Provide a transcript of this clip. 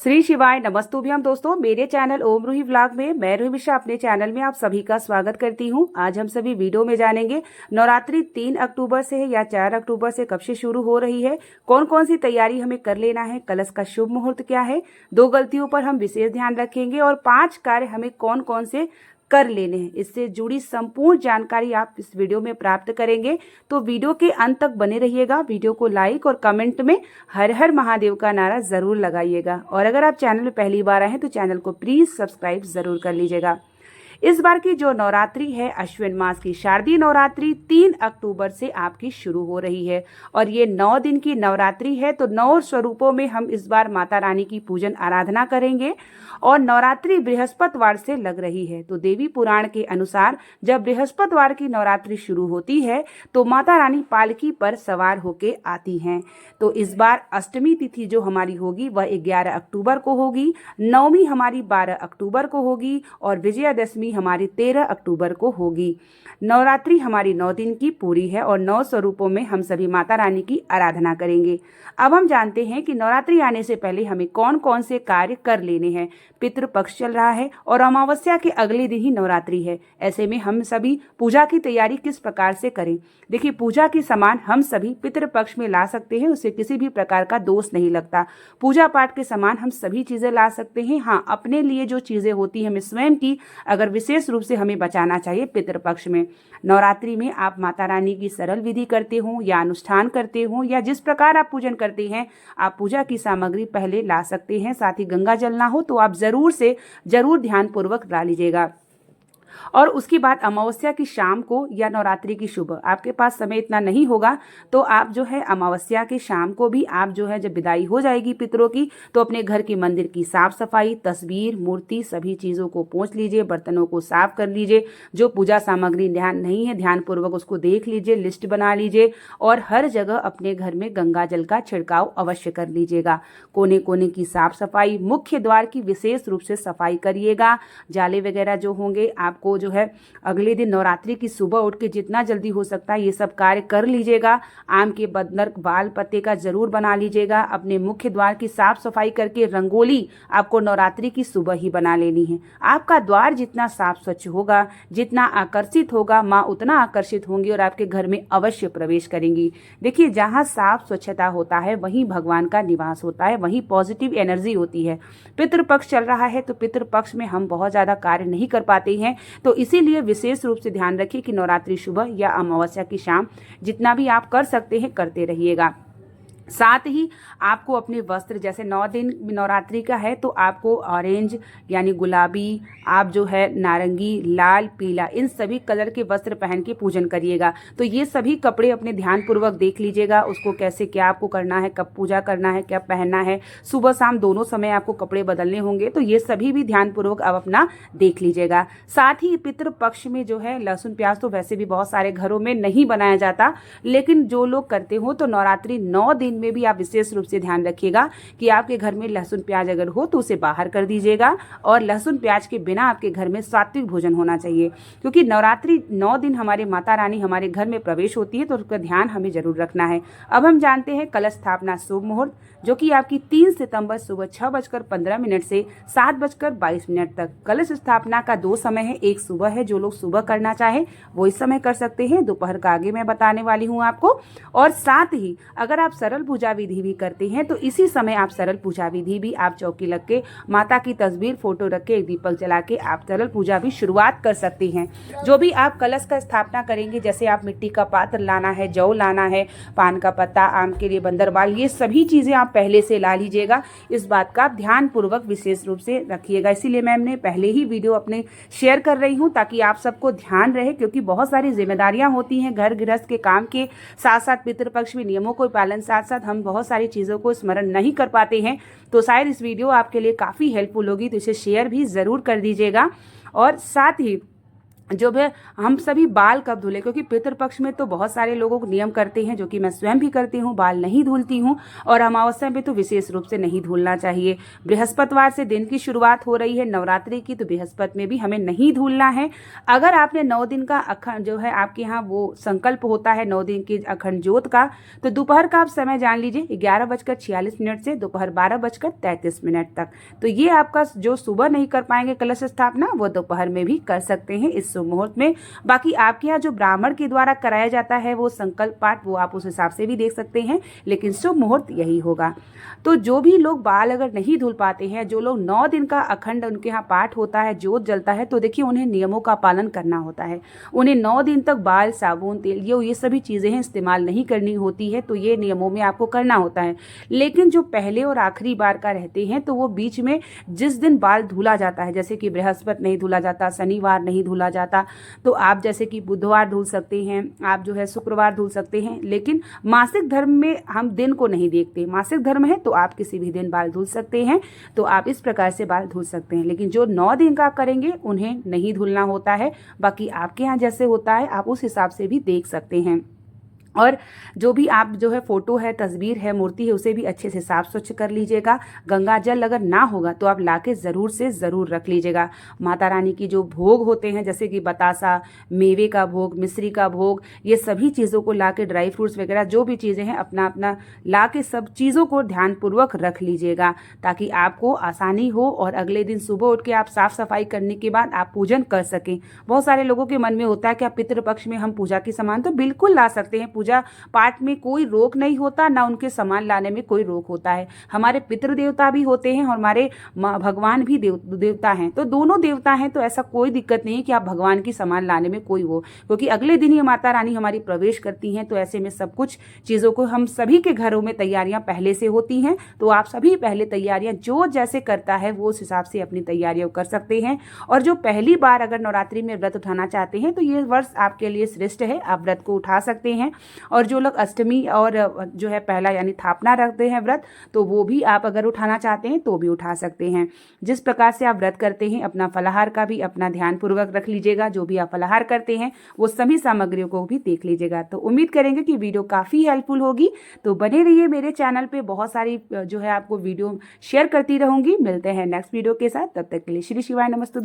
श्री शिवाय नमस्तुभ्यम। दोस्तों, मेरे चैनल ओम रूही व्लॉग में मैं रूही मिश्रा अपने चैनल में आप सभी का स्वागत करती हूं। आज हम सभी वीडियो में जानेंगे नवरात्रि 3 अक्टूबर से है या 4 अक्टूबर से कब से शुरू हो रही है, कौन कौन सी तैयारी हमें कर लेना है, कलश का शुभ मुहूर्त क्या है, 2 गलतियों पर हम विशेष ध्यान रखेंगे और 5 कार्य हमें कौन कौन से कर लेने हैं। इससे जुड़ी संपूर्ण जानकारी आप इस वीडियो में प्राप्त करेंगे। तो वीडियो के अंत तक बने रहिएगा। वीडियो को लाइक और कमेंट में हर हर महादेव का नारा जरूर लगाइएगा। और अगर आप चैनल में पहली बार आए हैं तो चैनल को प्लीज सब्सक्राइब जरूर कर लीजिएगा। इस बार की जो नवरात्रि है, अश्विन मास की शारदीय नवरात्रि 3 अक्टूबर से आपकी शुरू हो रही है और ये 9 दिन की नवरात्रि है। तो 9 स्वरूपों में हम इस बार माता रानी की पूजन आराधना करेंगे और नवरात्रि बृहस्पतिवार से लग रही है। तो देवी पुराण के अनुसार जब बृहस्पतिवार की नवरात्रि शुरू होती है तो माता रानी पालकी पर सवार होके आती हैं। तो इस बार अष्टमी तिथि जो हमारी होगी वह 11 अक्टूबर को होगी, नवमी हमारी 12 अक्टूबर को होगी और विजयादशमी हमारी 13 अक्टूबर को होगी। नवरात्रि हमारी 9 दिन की पूरी है और 9 स्वरूपों में हम सभी माता रानी की आराधना करेंगे। अब हम जानते हैं कि नवरात्रि आने से पहले हमें कौन कौन से कार्य कर लेने हैं। पितृपक्ष चल रहा है और अमावस्या के अगले दिन ही नवरात्रि है। ऐसे में हम सभी पूजा की तैयारी किस प्रकार से करें। देखिए, पूजा की सामान हम सभी पितृपक्ष में ला सकते हैं, उससे किसी भी प्रकार का दोष नहीं लगता। पूजा पाठ के सामान हम सभी चीजें ला सकते हैं। हाँ, अपने लिए जो चीजें होती हैं हमें स्वयं की अगर विशेष रूप से हमें बचाना चाहिए पितृपक्ष में। नवरात्रि में आप माता रानी की सरल विधि करते हो या अनुष्ठान करते हो या जिस प्रकार आप पूजन करते हैं, आप पूजा की सामग्री पहले ला सकते हैं। साथ ही गंगा जल ना हो तो आप जरूर ध्यान पूर्वक ला लीजिएगा। और उसके बाद अमावस्या की शाम को या नवरात्रि की सुबह, आपके पास समय इतना नहीं होगा तो आप जो है अमावस्या की शाम को भी आप जो है जब विदाई हो जाएगी पितरों की तो अपने घर की मंदिर की साफ सफाई, तस्वीर, मूर्ति, सभी चीज़ों को पोंछ लीजिए, बर्तनों को साफ कर लीजिए। जो पूजा सामग्री ध्यान नहीं है ध्यान पूर्वक उसको देख लीजिए, लिस्ट बना लीजिए और हर जगह अपने घर में गंगा जल का छिड़काव अवश्य कर लीजिएगा। कोने कोने की साफ सफाई, मुख्य द्वार की विशेष रूप से सफाई करिएगा। जाले वगैरह जो होंगे आपको जो है अगले दिन नवरात्रि की सुबह उठ के जितना जल्दी हो सकता है ये सब कार्य कर लीजिएगा। आम के बंदर बाल पत्ते का जरूर बना लीजिएगा। अपने मुख्य द्वार की साफ सफाई करके रंगोली आपको नवरात्रि की सुबह ही बना लेनी है। आपका द्वार जितना साफ स्वच्छ होगा, जितना आकर्षित होगा, माँ उतना आकर्षित होंगी और आपके घर में अवश्य प्रवेश करेंगी। देखिए, जहाँ साफ स्वच्छता होता है वहीं भगवान का निवास होता है, वहीं पॉजिटिव एनर्जी होती है। पितृपक्ष चल रहा है तो पितृपक्ष में हम बहुत ज्यादा कार्य नहीं कर पाते हैं, तो इसीलिए विशेष रूप से ध्यान रखिए कि नवरात्रि सुबह या अमावस्या की शाम जितना भी आप कर सकते हैं करते रहिएगा। साथ ही आपको अपने वस्त्र, जैसे 9 दिन नवरात्रि का है तो आपको ऑरेंज यानी गुलाबी, आप जो है नारंगी, लाल, पीला, इन सभी कलर के वस्त्र पहन के पूजन करिएगा। तो ये सभी कपड़े अपने ध्यान पूर्वक देख लीजिएगा, उसको कैसे क्या आपको करना है, कब पूजा करना है, क्या पहनना है। सुबह शाम दोनों समय आपको कपड़े बदलने होंगे, तो ये सभी भी ध्यान पूर्वक आप अपना देख लीजिएगा। साथ ही पितृपक्ष में जो है लहसुन प्याज तो वैसे भी बहुत सारे घरों में नहीं बनाया जाता, लेकिन जो लोग करते हो तो नवरात्रि 9 दिन में भी आप विशेष रूप से ध्यान रखिएगा कि आपके घर में लहसुन प्याज अगर हो तो उसे बाहर कर दीजिएगा और लहसुन प्याज के बिना आपके घर में सात्विक भोजन होना चाहिए, क्योंकि नवरात्रि 9 दिन हमारे माता रानी हमारे घर में प्रवेश होती है तो उसका ध्यान हमें जरूर रखना है। अब हम जानते हैं कलश स्थापना शुभ मुहूर्त, जो कि आपकी 3 सितंबर सुबह 6:15 से 7:22 तक। कलश स्थापना का 2 समय है, एक सुबह है, जो लोग सुबह करना चाहे वो इस समय कर सकते हैं, दोपहर का आगे मैं बताने वाली हूँ आपको। और साथ ही अगर आप सरल पूजा विधि भी करते हैं तो इसी समय आप सरल पूजा विधि भी आप चौकी लग के माता की तस्वीर, फोटो रख के, एक दीपक जला के आप सरल पूजा भी शुरुआत कर सकती हैं। जो भी आप कलश का स्थापना करेंगे, जैसे आप मिट्टी का पात्र लाना है, जौ लाना है, पान का पत्ता, आम के लिए बंदरबाल, ये सभी चीजें आप पहले से ला लीजिएगा। इस बात का ध्यान पूर्वक विशेष रूप से रखिएगा। इसीलिए मैंने पहले ही वीडियो अपने शेयर कर रही हूँ ताकि आप सबको ध्यान रहे, क्योंकि बहुत सारी जिम्मेदारियां होती हैं घर गृहस्थ के काम के साथ साथ, पितृपक्ष में नियमों को पालन साथ साथ हम बहुत सारी चीज़ों को स्मरण नहीं कर पाते हैं। तो शायद इस वीडियो आपके लिए काफ़ी हेल्पफुल होगी, तो इसे शेयर भी ज़रूर कर दीजिएगा। और साथ ही जो भी हम सभी बाल कब धुले, क्योंकि पितृपक्ष में तो बहुत सारे लोगों को नियम करते हैं, जो कि मैं स्वयं भी करती हूँ, बाल नहीं धुलती हूँ। और अमावस्या में तो विशेष रूप से नहीं धुलना चाहिए। बृहस्पतिवार से दिन की शुरुआत हो रही है नवरात्रि की, तो बृहस्पति में भी हमें नहीं धुलना है। अगर आपने 9 दिन का अखंड जो है आपके यहाँ वो संकल्प होता है 9 दिन की अखंड ज्योत का, तो दोपहर का आप समय जान लीजिए 11:46 से दोपहर 12:33 तक। तो ये आपका जो सुबह नहीं कर पाएंगे कलश स्थापना, वो दोपहर में भी कर सकते हैं इस शुभ मुहूर्त में। बाकी आपके यहाँ जो ब्राह्मण के द्वारा कराया जाता है वो संकल्प पाठ, वो आप उस हिसाब से भी देख सकते हैं, लेकिन शुभ मुहूर्त यही होगा। तो जो भी लोग बाल अगर नहीं धुल पाते हैं, जो लोग 9 दिन का अखंड उनके यहाँ पाठ होता है, ज्योत जलता है, तो देखिए उन्हें नियमों का पालन करना होता है। उन्हें 9 दिन तक बाल, साबुन, तेल, ये सभी चीज़ें हैं इस्तेमाल नहीं करनी होती है, तो ये नियमों में आपको करना होता है। लेकिन जो पहले और आखिरी बार का रहते हैं, तो वो बीच में जिस दिन बाल धुला जाता है, जैसे कि बृहस्पति नहीं धुला जाता, शनिवार नहीं धुला जाता, तो आप जैसे कि बुधवार धुल सकते हैं, आप जो है शुक्रवार धुल सकते हैं। लेकिन मासिक धर्म में हम दिन को नहीं देखते, मासिक धर्म है तो आप किसी भी दिन बाल धुल सकते हैं, तो आप इस प्रकार से बाल धुल सकते हैं। लेकिन जो 9 दिन का करेंगे उन्हें नहीं धुलना होता है। बाकी आपके यहाँ जैसे होता है आप उस हिसाब से भी देख सकते हैं। और जो भी आप जो है फोटो है, तस्वीर है, मूर्ति है, उसे भी अच्छे से साफ स्वच्छ कर लीजिएगा। गंगा जल अगर ना होगा तो आप लाके ज़रूर से ज़रूर रख लीजिएगा। माता रानी की जो भोग होते हैं, जैसे कि बतासा, मेवे का भोग, मिश्री का भोग, ये सभी चीज़ों को लाके, ड्राई फ्रूट्स वगैरह जो भी चीज़ें हैं अपना अपना लाके सब चीज़ों को ध्यानपूर्वक रख लीजिएगा, ताकि आपको आसानी हो और अगले दिन सुबह उठ के आप साफ़ सफाई करने के बाद आप पूजन कर सकें। बहुत सारे लोगों के मन में होता है कि आप पितृपक्ष में हम पूजा की सामान तो बिल्कुल ला सकते हैं, पूजा पाठ में कोई रोक नहीं होता, ना उनके सामान लाने में कोई रोक होता है। हमारे पितृ देवता भी होते हैं और हमारे भगवान भी देवता हैं, तो दोनों देवता हैं, तो ऐसा कोई दिक्कत नहीं है कि आप भगवान की सामान लाने में कोई हो, क्योंकि अगले दिन ही माता रानी हमारी प्रवेश करती हैं। तो ऐसे में सब कुछ चीज़ों को हम सभी के घरों में तैयारियां पहले से होती हैं, तो आप सभी पहले तैयारियां जो जैसे करता है वो उस हिसाब से अपनी तैयारियां कर सकते हैं। और जो पहली बार अगर नवरात्रि में व्रत उठाना चाहते हैं, तो ये वर्ष आपके लिए श्रेष्ठ है, आप व्रत को उठा सकते हैं। और जो लोग अष्टमी और जो है पहला यानी थापना रखते हैं व्रत, तो वो भी आप अगर उठाना चाहते हैं तो भी उठा सकते हैं। जिस प्रकार से आप व्रत करते हैं, अपना फलाहार का भी अपना ध्यान पूर्वक रख लीजिएगा। जो भी आप फलाहार करते हैं वो सभी सामग्रियों को भी देख लीजिएगा। तो उम्मीद करेंगे कि वीडियो काफ़ी हेल्पफुल होगी। तो बने रहिए मेरे चैनल पे, बहुत सारी जो है आपको वीडियो शेयर करती रहूंगी। मिलते हैं नेक्स्ट वीडियो के साथ, तब तक के लिए श्री शिवाय नमस्तुभ्यं।